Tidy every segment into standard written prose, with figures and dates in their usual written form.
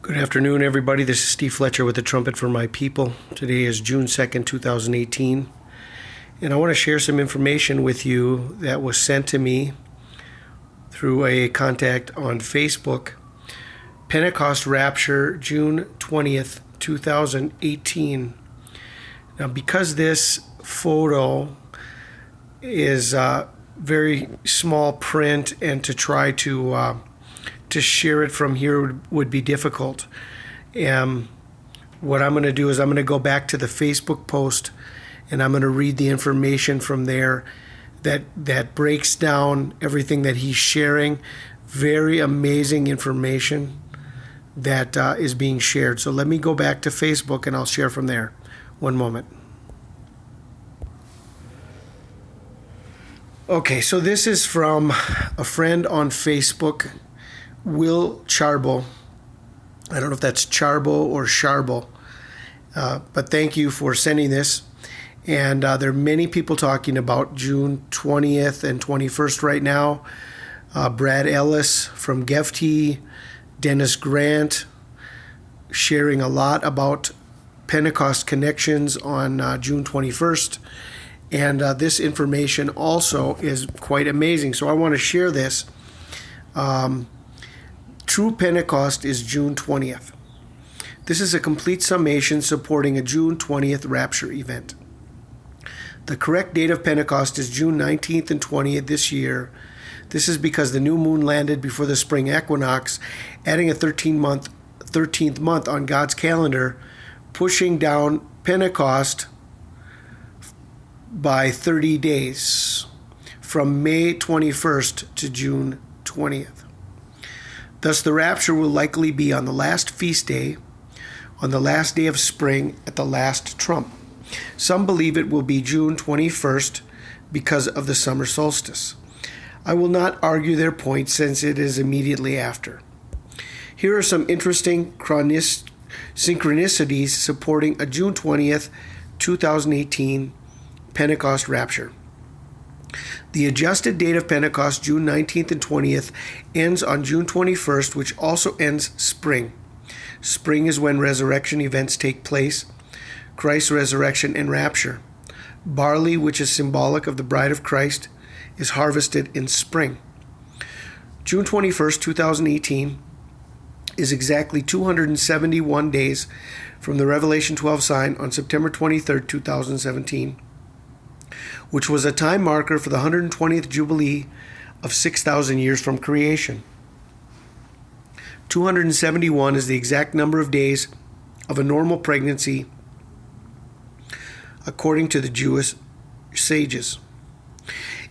Good afternoon, everybody. This is Steve Fletcher with the Trumpet for My People. Today is June 2nd, 2018. And I want to share some information with you that was sent to me through a contact on Facebook. Pentecost Rapture, June 20th, 2018. Now, because this photo is very small print and to try to share it from here would be difficult. What I'm going to do is I'm going to go back to the Facebook post and I'm going to read the information from there that breaks down everything that he's sharing. Very amazing information that is being shared. So let me go back to Facebook and I'll share from there. One moment. Okay, so this is from a friend on Facebook, Will Charbo. I don't know if that's Charbo or Sharbo, but thank you for sending this. And there are many people talking about June 20th and 21st right now. Brad Ellis from Gefty, Dennis Grant sharing a lot about Pentecost connections on June 21st. And this information also is quite amazing. So I want to share this. True Pentecost is June 20th. This is a complete summation supporting a June 20th rapture event. The correct date of Pentecost is June 19th and 20th this year. This is because the new moon landed before the spring equinox, adding a 13th month on God's calendar, pushing down Pentecost by 30 days from May 21st to June 20th. Thus, the rapture will likely be on the last feast day, on the last day of spring, at the last trump. Some believe it will be June 21st because of the summer solstice. I will not argue their point since it is immediately after. Here are some interesting synchronicities supporting a June 20th, 2018 Pentecost rapture. The adjusted date of Pentecost, June 19th and 20th, ends on June 21st, which also ends spring. Spring is when resurrection events take place, Christ's resurrection and rapture. Barley, which is symbolic of the bride of Christ, is harvested in spring. June 21st, 2018 is exactly 271 days from the Revelation 12 sign on September 23rd, 2017. Which was a time marker for the 120th Jubilee of 6,000 years from creation. 271 is the exact number of days of a normal pregnancy according to the Jewish sages.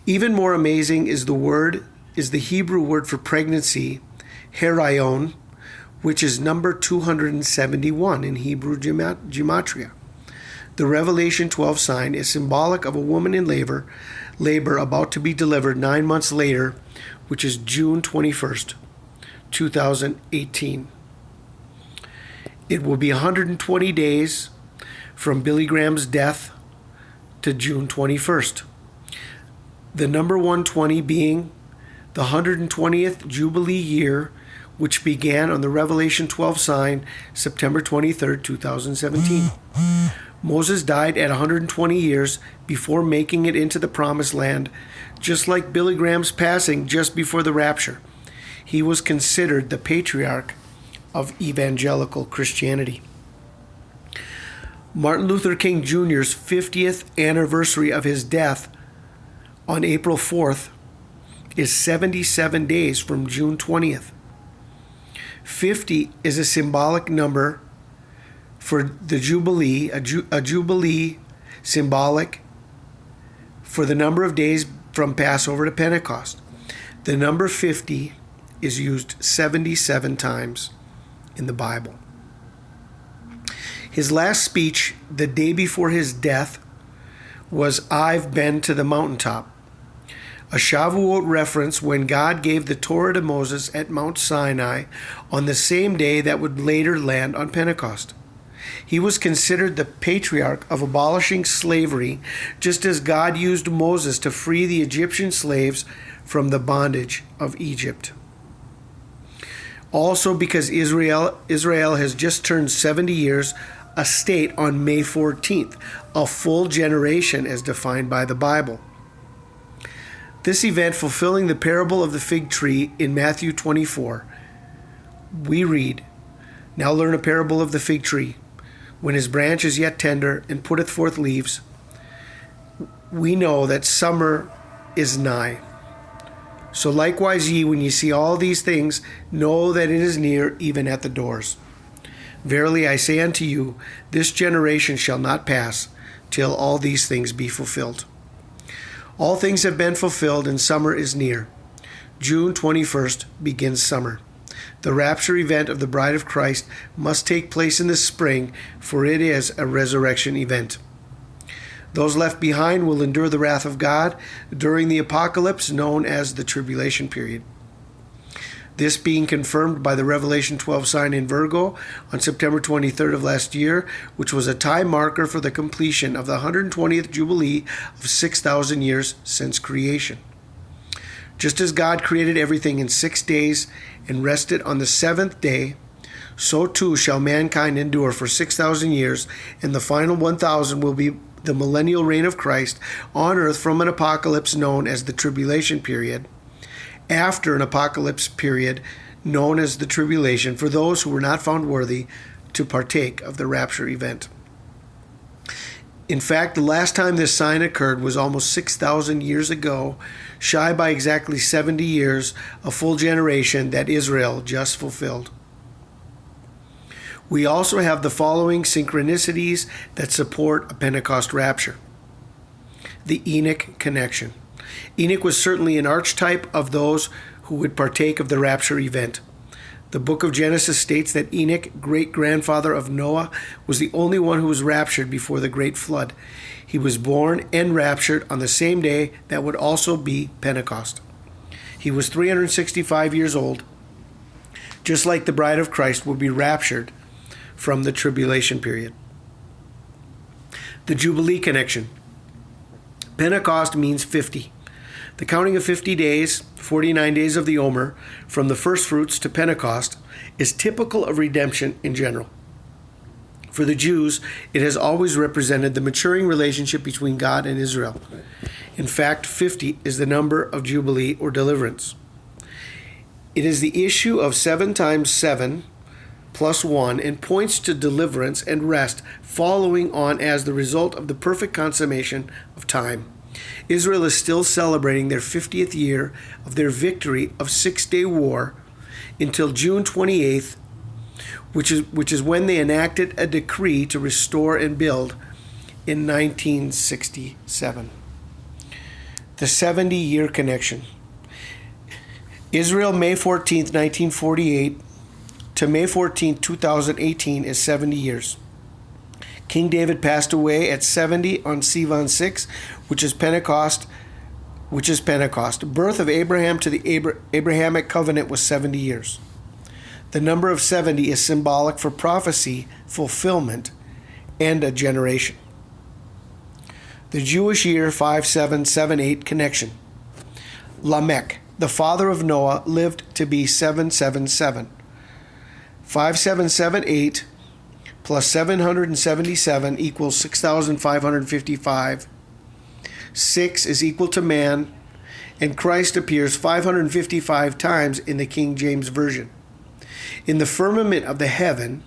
Even more amazing is the Hebrew word for pregnancy, herion, which is number 271 in Hebrew gematria. The Revelation 12 sign is symbolic of a woman in labor about to be delivered 9 months later, which is June 21st, 2018. It will be 120 days from Billy Graham's death to June 21st. The number 120 being the 120th Jubilee year, which began on the Revelation 12 sign, September 23rd, 2017. Moses died at 120 years before making it into the Promised Land, just like Billy Graham's passing just before the rapture. He was considered the patriarch of evangelical Christianity. Martin Luther King Jr.'s 50th anniversary of his death on April 4th is 77 days from June 20th. 50 is a symbolic number for the Jubilee, a Jubilee symbolic for the number of days from Passover to Pentecost. The number 50 is used 77 times in the Bible. His last speech the day before his death was, "I've been to the mountaintop," a Shavuot reference when God gave the Torah to Moses at Mount Sinai on the same day that would later land on Pentecost. He was considered the patriarch of abolishing slavery, just as God used Moses to free the Egyptian slaves from the bondage of Egypt. Also because Israel has just turned 70 years a state on May 14th, a full generation as defined by the Bible. This event fulfilling the parable of the fig tree in Matthew 24, we read, "Now learn a parable of the fig tree. When his branch is yet tender and putteth forth leaves, we know that summer is nigh. So likewise ye, when ye see all these things, know that it is near, even at the doors. Verily I say unto you, this generation shall not pass till all these things be fulfilled." All things have been fulfilled, and summer is near. June 21st begins summer. The rapture event of the bride of Christ must take place in the spring, for it is a resurrection event. Those left behind will endure the wrath of God during the apocalypse known as the tribulation period. This being confirmed by the Revelation 12 sign in Virgo on September 23rd of last year, which was a time marker for the completion of the 120th Jubilee of 6,000 years since creation. Just as God created everything in 6 days and rested on the seventh day, so too shall mankind endure for 6,000 years, and the final 1,000 will be the millennial reign of Christ on earth from an apocalypse known as the tribulation period, after an apocalypse period known as the tribulation, for those who were not found worthy to partake of the rapture event. In fact, the last time this sign occurred was almost 6,000 years ago, shy by exactly 70 years, a full generation that Israel just fulfilled. We also have the following synchronicities that support a Pentecost rapture. The Enoch connection. Enoch was certainly an archetype of those who would partake of the rapture event. The book of Genesis states that Enoch, great-grandfather of Noah, was the only one who was raptured before the great flood. He was born and raptured on the same day that would also be Pentecost. He was 365 years old, just like the bride of Christ will be raptured from the tribulation period. The Jubilee connection. Pentecost means 50. The counting of 50 days, 49 days of the Omer, from the first fruits to Pentecost, is typical of redemption in general. For the Jews, it has always represented the maturing relationship between God and Israel. In fact, 50 is the number of Jubilee or deliverance. It is the issue of 7 times 7 plus 1 and points to deliverance and rest following on as the result of the perfect consummation of time. Israel is still celebrating their 50th year of their victory of Six-Day War until June 28th, which is when they enacted a decree to restore and build in 1967. The 70-year connection. Israel, May 14th, 1948 to May 14th, 2018 is 70 years. King David passed away at 70 on Sivan 6, which is Pentecost. Birth of Abraham to the Abrahamic covenant was 70 years. The number of 70 is symbolic for prophecy, fulfillment, and a generation. The Jewish year 5778 connection. Lamech, the father of Noah, lived to be 777. 5778 plus 777 equals 6,555. 6 is equal to man, and Christ appears 555 times in the King James Version. In the firmament of the heaven,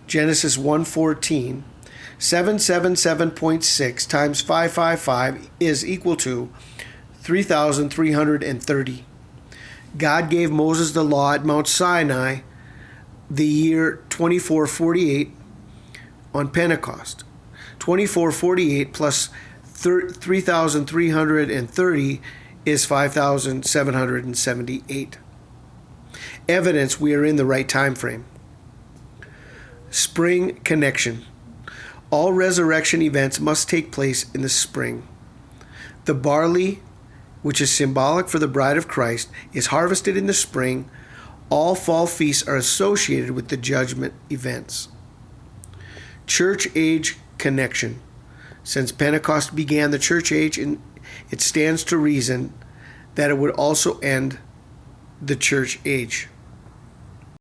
Genesis 1:14, 777.6 times 555 is equal to 3,330. God gave Moses the law at Mount Sinai the year 2448 on Pentecost. 2448 plus 3,330 is 5,778. Evidence we are in the right time frame. Spring connection. All resurrection events must take place in the spring. The barley, which is symbolic for the bride of Christ, is harvested in the spring. All fall feasts are associated with the judgment events. Church age connection. Since Pentecost began the church age, it stands to reason that it would also end the church age.